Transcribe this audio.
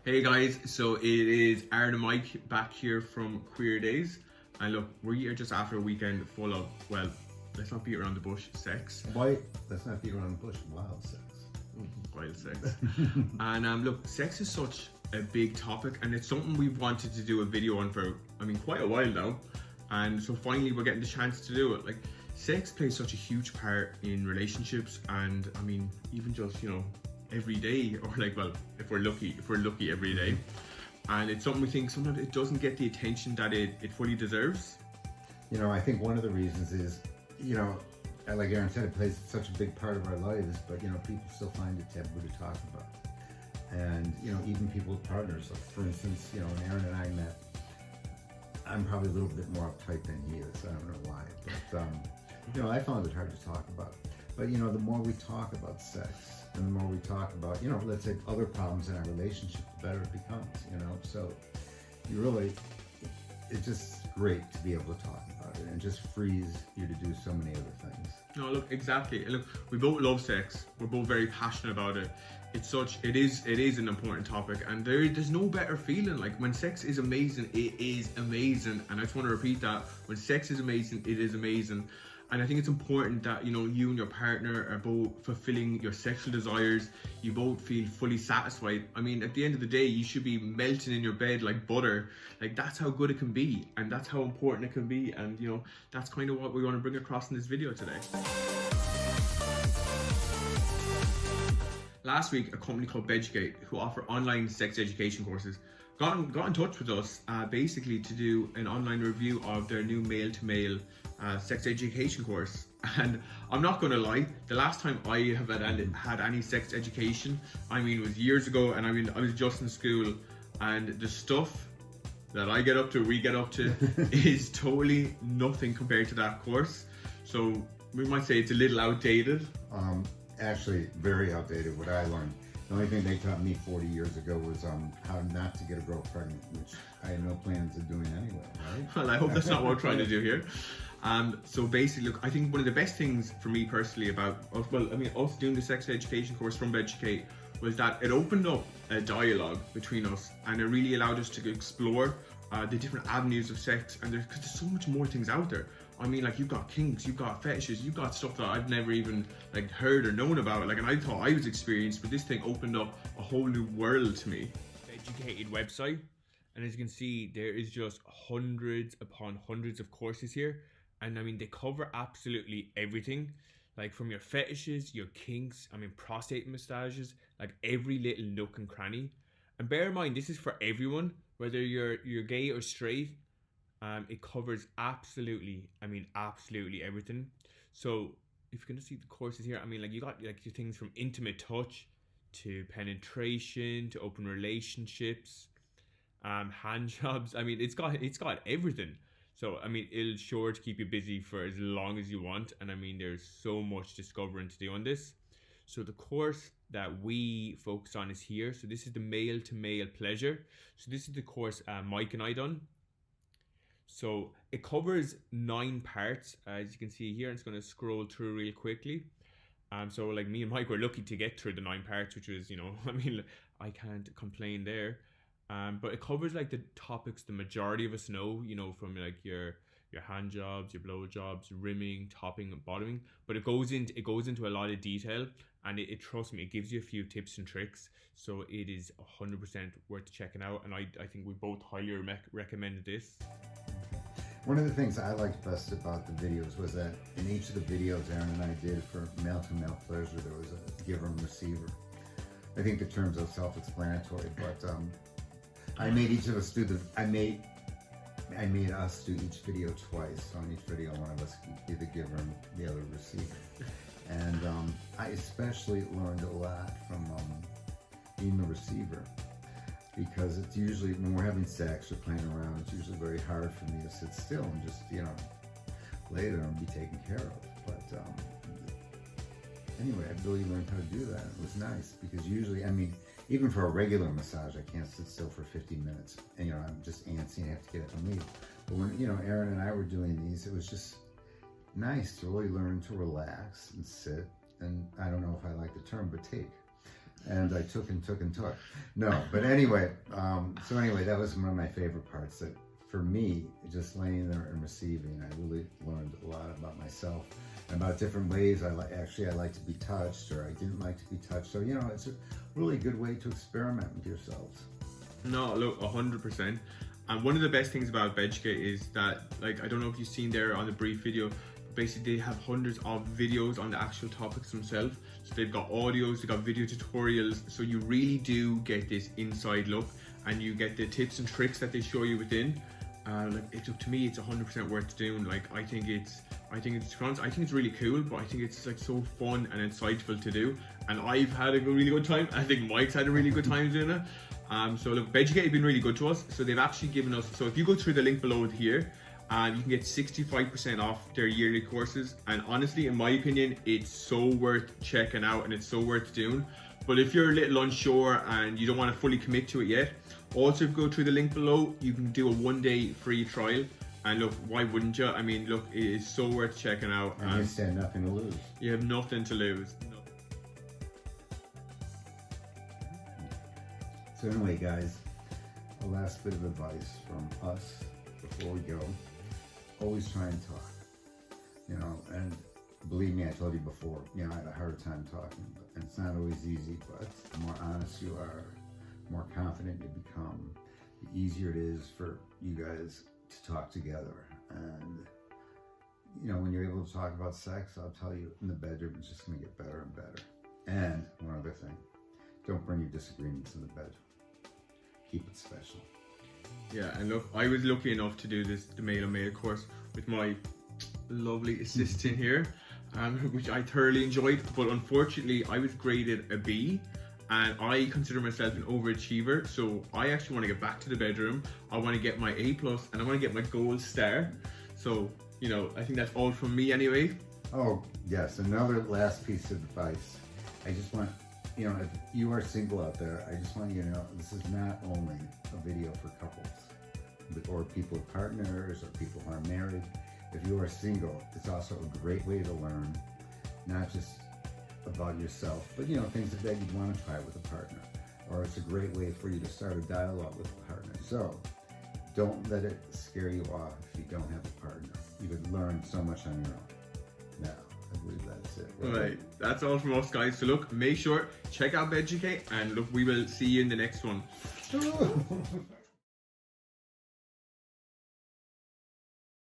Hey guys, so it is Aaron and Mike back here from Queer Days. And look, we are just after a weekend full of, well, let's not beat around the bush, sex. Why? Let's not beat around the bush, wild sex. Wild sex. And look, sex is such a big topic and it's something we've wanted to do a video on for, quite a while now. And so finally we're getting the chance to do it. Like, sex plays such a huge part in relationships and even just, every day, or like, well, if we're lucky every day. And it's something we think sometimes it doesn't get the attention that it fully deserves. I think one of the reasons is, like Aaron said, it plays such a big part of our lives, but people still find it taboo to talk about. And even people with partners, like for instance, when Aaron and I met, I'm probably a little bit more uptight than he is. I don't know why, but I found it hard to talk about. But the more we talk about sex, and the more we talk about, let's say other problems in our relationship, the better it becomes, So it's just great to be able to talk about it and just frees you to do so many other things. No, look, exactly. Look, we both love sex. We're both very passionate about it. It is an important topic, and there's no better feeling. Like, when sex is amazing, it is amazing. And I just want to repeat that. When sex is amazing, it is amazing. And I think it's important that, you and your partner are both fulfilling your sexual desires. You both feel fully satisfied. At the end of the day, you should be melting in your bed like butter. Like, that's how good it can be. And that's how important it can be. And, that's kind of what we want to bring across in this video today. Last week, a company called Beducated, who offer online sex education courses, got in touch with us basically to do an online review of their new male-to-male sex education course. And I'm not gonna lie, the last time I have had any sex education, was years ago, and I was just in school, and the stuff that we get up to is totally nothing compared to that course. So we might say it's a little outdated. Actually, very outdated. What I learned, the only thing they taught me 40 years ago was how not to get a girl pregnant, which I had no plans of doing anyway, right? Well, I hope that's not what we're trying to do here. So basically, look, I think one of the best things for me personally about us doing the sex education course from Beducate was that it opened up a dialogue between us, and it really allowed us to explore the different avenues of sex, and because there's so much more things out there. You've got kinks, you've got fetishes, you've got stuff that I've never even heard or known about. And I thought I was experienced, but this thing opened up a whole new world to me. Educated website, and as you can see, there is just hundreds upon hundreds of courses here, and they cover absolutely everything, like from your fetishes, your kinks, prostate massages, like every little nook and cranny. And bear in mind, this is for everyone, whether you're gay or straight. It covers absolutely everything. So if you're gonna see the courses here, you got your things from intimate touch to penetration to open relationships, hand jobs. It's got everything. So it'll sure to keep you busy for as long as you want. And there's so much discovering to do on this. So the course that we focus on is here. So this is the male to male pleasure. So this is the course Mike and I done. So it covers 9 parts, as you can see here. It's going to scroll through real quickly. So like me and Mike were lucky to get through the 9 parts, which was, I can't complain there. But it covers the topics the majority of us know, from your hand jobs, your blow jobs, rimming, topping, and bottoming. But it goes into a lot of detail, and it trust me, it gives you a few tips and tricks. So it is 100% worth checking out, and I think we both highly recommended this. One of the things I liked best about the videos was that in each of the videos Aaron and I did for male-to-male pleasure, there was a giver and receiver. I think the terms are self-explanatory, but I made each of us do I made us do each video twice. So on each video, one of us could be the giver and the other receiver. And I especially learned a lot from being the receiver, because it's usually when we're having sex or playing around, it's usually very hard for me to sit still and just lay there and be taken care of. But anyway, I really learned how to do that. It was nice because usually, even for a regular massage, I can't sit still for 15 minutes. And I'm just antsy and I have to get up and leave. But when Aaron and I were doing these, it was just nice to really learn to relax and sit. And I don't know if I like the term, but take. And I took. No, but anyway, so anyway, that was one of my favorite parts. That for me, just laying there and receiving, I really learned a lot about myself, and about different ways I like to be touched, or I didn't like to be touched. So, you know, it's a really good way to experiment with yourselves. No, look, 100%. And one of the best things about Beducated is that, like, I don't know if you've seen there on the brief video, but basically they have hundreds of videos on the actual topics themselves. So they've got audios, they've got video tutorials, so you really do get this inside look, and you get the tips and tricks that they show you within. To me, it's 100% worth doing. Like, I think it's really cool, but I think it's like so fun and insightful to do. And I've had a really good time. I think Mike's had a really good time doing it. So look, Beducated have been really good to us. So they've actually given us, so if you go through the link below here, you can get 65% off their yearly courses. And honestly, in my opinion, it's so worth checking out and it's so worth doing. But if you're a little unsure and you don't want to fully commit to it yet, also if you go through the link below, you can do a 1-day free trial. And look, why wouldn't you? I mean, look, it is so worth checking out. And you stand nothing to lose. You have nothing to lose. So anyway, guys, a last bit of advice from us before we go. Always try and talk, you know, and believe me, I told you before, you know, I had a hard time talking, and it's not always easy, but the more honest you are, the more confident you become, the easier it is for you guys to talk together. And, you know, when you're able to talk about sex, I'll tell you, in the bedroom, it's just going to get better and better. And one other thing, don't bring your disagreements in the bedroom. Keep it special. Yeah, and look, I was lucky enough to do the male-on-male course with my lovely assistant here, which I thoroughly enjoyed, but unfortunately I was graded a B, and I consider myself an overachiever, so I actually want to get back to the bedroom. I want to get my A+, and I want to get my gold star. So, you know, I think that's all from me anyway. Oh, yes, another last piece of advice. I just want, you know, if you are single out there, I just want you to know this is not only a video for couples, or people with partners, or people who are married. If you are single, it's also a great way to learn, not just about yourself, but, you know, things that you'd want to try with a partner. Or it's a great way for you to start a dialogue with a partner. So don't let it scare you off if you don't have a partner. You could learn so much on your own. Now, I believe that's it. Right, that's all from us, guys. So look, make sure, check out Beducated, and look, we will see you in the next one.